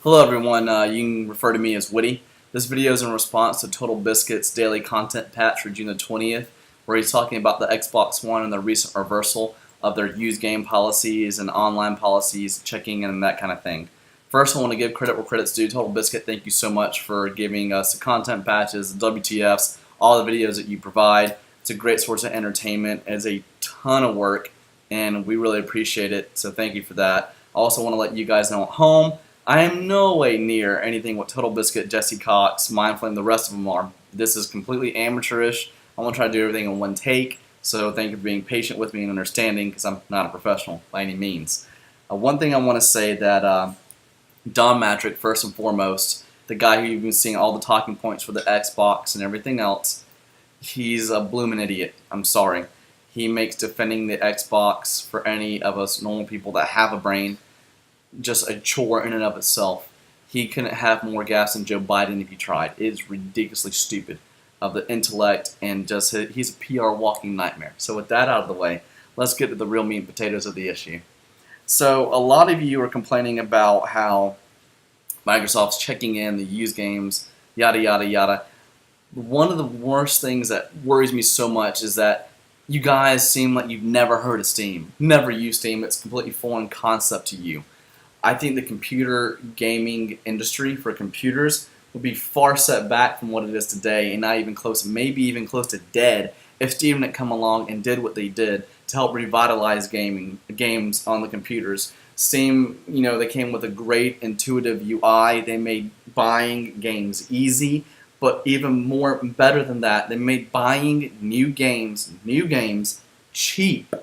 Hello everyone, you can refer to me as Woody. This video is in response to Total Biscuit's daily content patch for June the 20th, where he's talking about the Xbox One and the recent reversal of their used game policies and online policies, checking in and that kind of thing. First, I want to give credit where credit's due. Total Biscuit, thank you so much for giving us the content patches, the WTFs, all the videos that you provide. It's a great source of entertainment. It's a ton of work, and we really appreciate it, so thank you for that. I also want to let you guys know at home, I am no way near anything what Total Biscuit, Jesse Cox, Mindflame, the rest of them are. This is completely amateurish. I want to try to do everything in one take, so thank you for being patient with me and understanding, because I'm not a professional by any means. One thing I want to say that Don Matrick, first and foremost, the guy who you've been seeing all the talking points for the Xbox and everything else, he's a bloomin' idiot. I'm sorry. He makes defending the Xbox for any of us normal people that have a brain just a chore in and of itself. He couldn't have more gas than Joe Biden if he tried. It is ridiculously stupid of the intellect, and just he's a PR walking nightmare. So with that out of the way, let's get to the real meat and potatoes of the issue. So a lot of you are complaining about how Microsoft's checking in the used games, yada yada yada. One of the worst things that worries me so much is that you guys seem like you've never heard of Steam, never used Steam. It's a completely foreign concept to you. I think the computer gaming industry for computers would be far set back from what it is today, and not even close, maybe even close to dead, if Steam didn't come along and did what they did to help revitalize games on the computers. Steam, they came with a great intuitive UI. They made buying games easy, but even more better than that, they made buying new games cheap,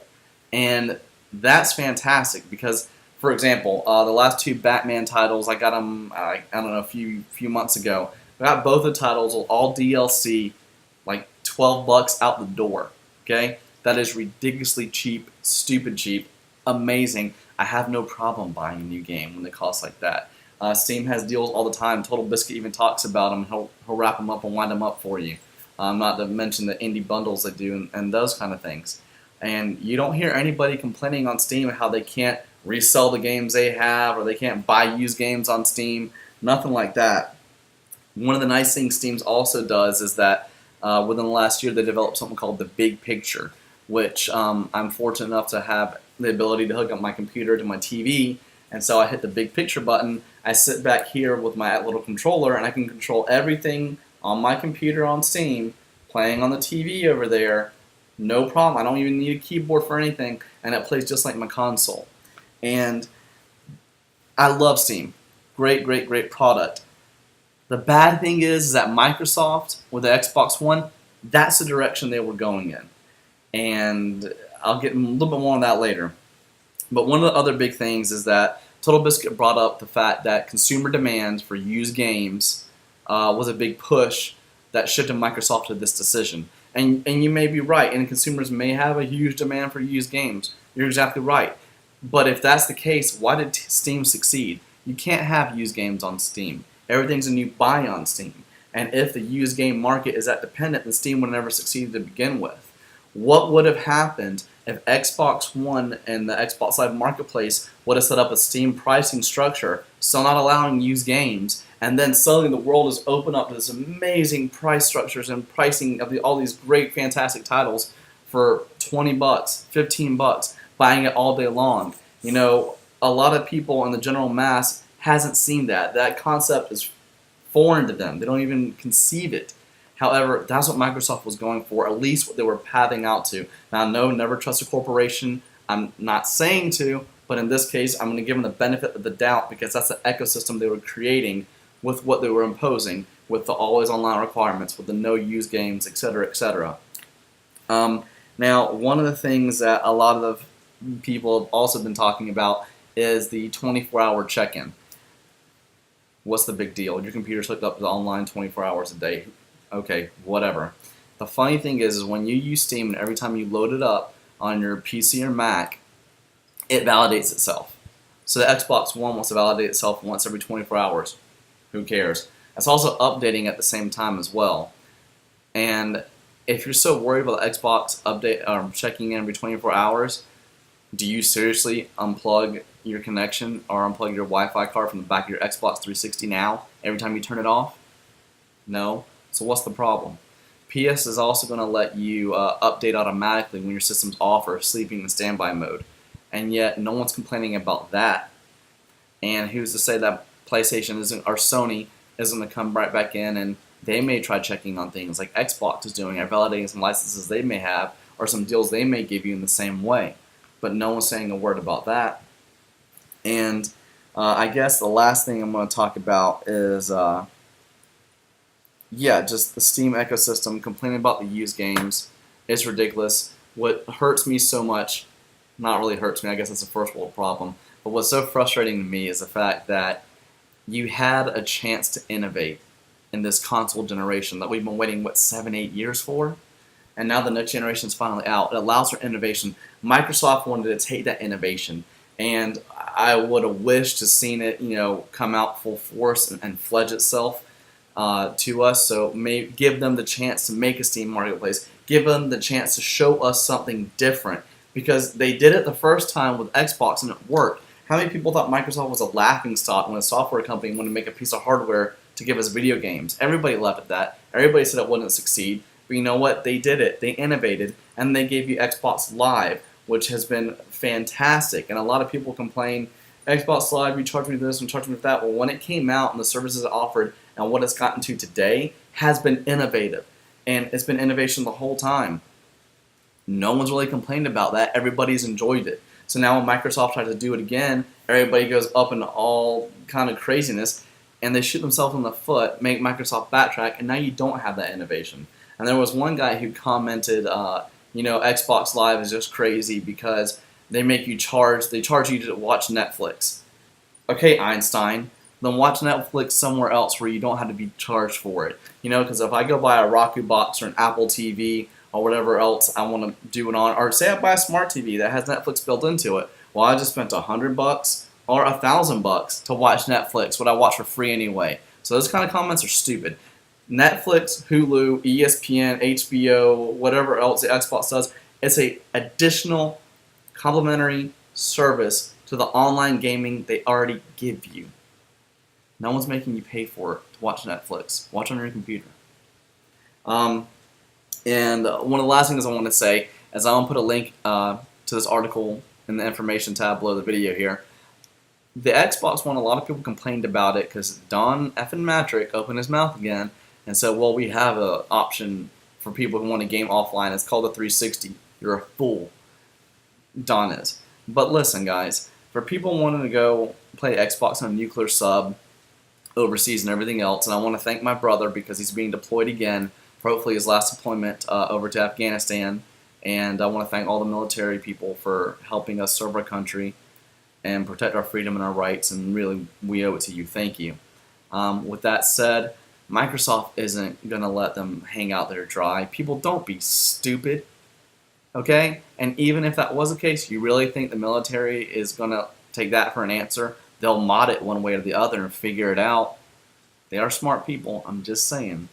and that's fantastic because, for example, the last two Batman titles, I got them, I don't know, a few months ago. I got both the titles, all DLC, like $12 out the door, okay? That is ridiculously cheap, stupid cheap, amazing. I have no problem buying a new game when they cost like that. Steam has deals all the time. Total Biscuit even talks about them. He'll wrap them up and wind them up for you. Not to mention the indie bundles they do and those kind of things. And you don't hear anybody complaining on Steam how they can't resell the games they have or they can't buy used games on Steam. Nothing like that. One of the nice things Steam also does is that within the last year they developed something called the Big Picture, which I'm fortunate enough to have the ability to hook up my computer to my TV. And so I hit the Big Picture button. I sit back here with my little controller and I can control everything on my computer on Steam, playing on the TV over there. No problem. I don't even need a keyboard for anything, and it plays just like my console. And I love Steam. Great, great, great product. The bad thing is that Microsoft, with the Xbox One, that's the direction they were going in. And I'll get a little bit more on that later. But one of the other big things is that Total Biscuit brought up the fact that consumer demand for used games was a big push that shifted Microsoft to this decision. And you may be right, and consumers may have a huge demand for used games. You're exactly right. But if that's the case, why did Steam succeed? You can't have used games on Steam. Everything's a new buy on Steam. And if the used game market is that dependent, then Steam would never succeed to begin with. What would have happened if Xbox One and the Xbox Live Marketplace would have set up a Steam pricing structure, still not allowing used games, and then suddenly the world is open up to this amazing price structures and pricing of all these great, fantastic titles for $20, $15, buying it all day long. A lot of people in the general mass hasn't seen that. That concept is foreign to them. They don't even conceive it. However, that's what Microsoft was going for, at least what they were pathing out to. Now, no, never trust a corporation. I'm not saying to, but in this case, I'm going to give them the benefit of the doubt because that's the ecosystem they were creating with what they were imposing, with the always online requirements, with the no use games, etc., etc. Now, one of the things that a lot of people have also been talking about is the 24-hour check-in. What's the big deal? Your computer's hooked up to online 24 hours a day. Okay, whatever. The funny thing is when you use Steam and every time you load it up on your PC or Mac, it validates itself. So the Xbox One wants to validate itself once every 24 hours. Who cares? It's also updating at the same time as well. And if you're so worried about the Xbox update checking in every 24 hours, do you seriously unplug your connection or unplug your Wi-Fi card from the back of your Xbox 360 now every time you turn it off? No. So what's the problem? PS is also going to let you update automatically when your system's off or sleeping in standby mode. And yet no one's complaining about that. And who's to say that PlayStation isn't, or Sony isn't going to come right back in and they may try checking on things like Xbox is doing, or validating some licenses they may have, or some deals they may give you in the same way. But no one's saying a word about that. And I guess the last thing I'm going to talk about is, just the Steam ecosystem, complaining about the used games. It's ridiculous. What hurts me so much, not really hurts me, I guess it's a first world problem, but what's so frustrating to me is the fact that you had a chance to innovate in this console generation that we've been waiting, 7, 8 years for? And now the next generation is finally out. It allows for innovation. Microsoft wanted to take that innovation, and I would have wished to seen it, come out full force and fledge itself to us. So give them the chance to make a Steam marketplace. Give them the chance to show us something different, because they did it the first time with Xbox and it worked. How many people thought Microsoft was a laughingstock when a software company wanted to make a piece of hardware to give us video games? Everybody laughed at that. Everybody said it wouldn't succeed. But you know what? They did it. They innovated, and they gave you Xbox Live, which has been fantastic. And a lot of people complain, Xbox Live, you charge me this and charge me that. Well, when it came out and the services it offered and what it's gotten to today has been innovative. And it's been innovation the whole time. No one's really complained about that. Everybody's enjoyed it. So now when Microsoft tries to do it again, everybody goes up into all kind of craziness, and they shoot themselves in the foot, make Microsoft backtrack, and now you don't have that innovation. And there was one guy who commented, Xbox Live is just crazy because they charge you to watch Netflix. Okay, Einstein, then watch Netflix somewhere else where you don't have to be charged for it. Because if I go buy a Roku box or an Apple TV or whatever else I want to do it on, or say I buy a smart TV that has Netflix built into it, well, I just spent $100 or $1,000 to watch Netflix, what I watch for free anyway. So those kind of comments are stupid. Netflix, Hulu, ESPN, HBO, whatever else the Xbox does, it's an additional complimentary service to the online gaming they already give you. No one's making you pay for it to watch Netflix. Watch on your computer. And one of the last things I want to say is I'm going to put a link to this article in the information tab below the video here. The Xbox One, a lot of people complained about it because Don effing Matrick opened his mouth again and said, well, we have an option for people who want to game offline. It's called the 360. You're a fool. Don is. But listen, guys, for people wanting to go play Xbox on a nuclear sub overseas and everything else, and I want to thank my brother because he's being deployed again for hopefully his last deployment over to Afghanistan, and I want to thank all the military people for helping us serve our country and protect our freedom and our rights, and really, we owe it to you. Thank you. With that said, Microsoft isn't going to let them hang out there dry. People, don't be stupid, okay? And even if that was the case, you really think the military is going to take that for an answer? They'll mod it one way or the other and figure it out. They are smart people, I'm just saying.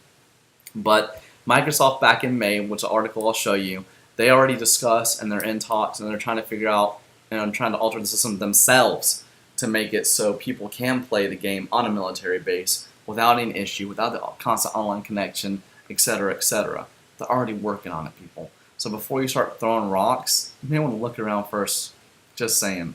But Microsoft back in May, which the article I'll show you, they already discussed and they're in talks and they're trying to figure out and trying to alter the system themselves to make it so people can play the game on a military base without any issue, without the constant online connection, etc., etc. They're already working on it, people. So before you start throwing rocks, you may want to look around first. Just saying.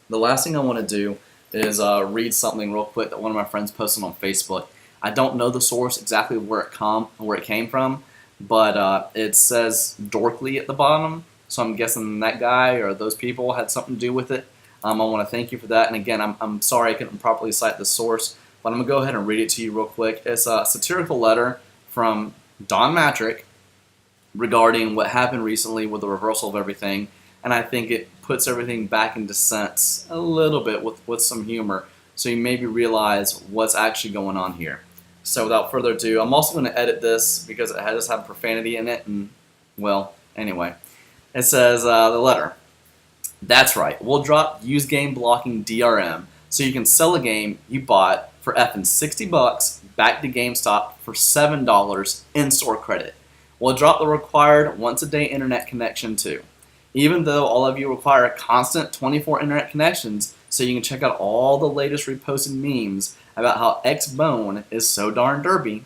The last thing I want to do is read something real quick that one of my friends posted on Facebook. I don't know the source exactly where it came from, but it says Dorkly at the bottom, so I'm guessing that guy or those people had something to do with it. I want to thank you for that, and again, I'm sorry I couldn't properly cite the source, but I'm going to go ahead and read it to you real quick. It's a satirical letter from Don Matrick regarding what happened recently with the reversal of everything, and I think it puts everything back into sense a little bit with some humor, so you maybe realize what's actually going on here. So without further ado, I'm also going to edit this because it does have profanity in it, and, well, anyway. It says, the letter, that's right, we'll drop used game blocking DRM so you can sell a game you bought for effing $60 back to GameStop for $7 in-store credit. We'll drop the required once-a-day internet connection too. Even though all of you require constant 24 internet connections, so you can check out all the latest reposted memes about how Xbone is so darn derpy.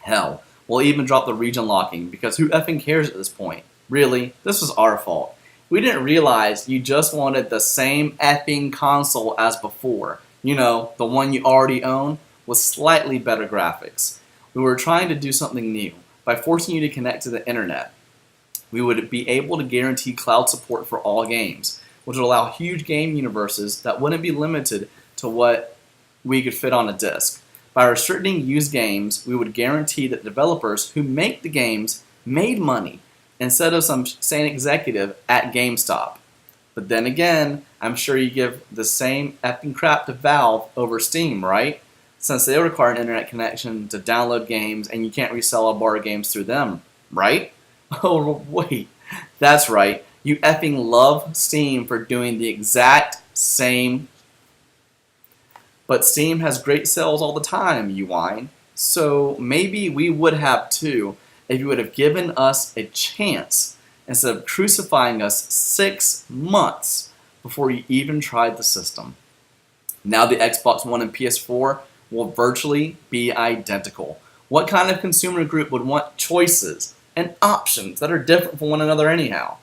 Hell, we'll even drop the region locking, because who effing cares at this point? Really, this was our fault. We didn't realize you just wanted the same effing console as before. You know, the one you already own, with slightly better graphics. We were trying to do something new by forcing you to connect to the internet. We would be able to guarantee cloud support for all games, which would allow huge game universes that wouldn't be limited to what we could fit on a disk. By restricting used games, we would guarantee that developers who make the games made money instead of some sane executive at GameStop. But then again, I'm sure you give the same effing crap to Valve over Steam, right? Since they require an internet connection to download games and you can't resell or borrow games through them, right? Oh, wait, that's right. You effing love Steam for doing the exact same. But Steam has great sales all the time, you whine. So maybe we would have too if you would have given us a chance instead of crucifying us 6 months before you even tried the system. Now the Xbox One and PS4 will virtually be identical. What kind of consumer group would want choices and options that are different from one another anyhow?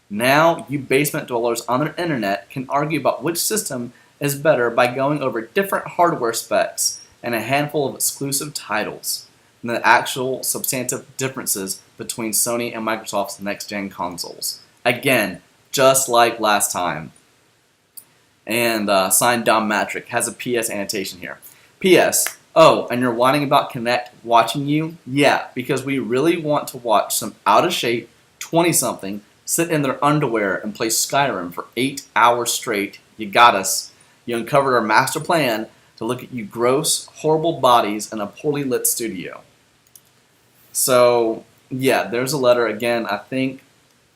Now you basement dwellers on the internet can argue about which system is better by going over different hardware specs and a handful of exclusive titles than the actual substantive differences between Sony and Microsoft's next-gen consoles. Again, just like last time. And signed Dom Matrick has a PS annotation here. P.S. Oh, and you're whining about Kinect watching you? Yeah, because we really want to watch some out-of-shape 20-something sit in their underwear and play Skyrim for 8 hours straight. You got us. You uncovered our master plan to look at you gross, horrible bodies in a poorly lit studio. So, yeah, there's a letter. Again, I think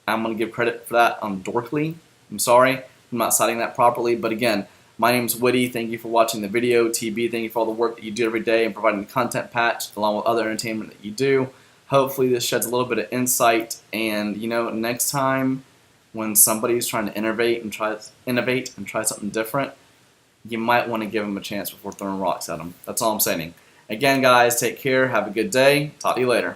I'm going to give credit for that on Dorkly. I'm sorry, I'm not citing that properly, but again, my name's Woody. Thank you for watching the video. TB, thank you for all the work that you do every day and providing the content patch along with other entertainment that you do. Hopefully this sheds a little bit of insight, and you know, next time when somebody's trying to innovate and try something different, you might want to give them a chance before throwing rocks at them. That's all I'm saying. Again, guys, take care. Have a good day. Talk to you later.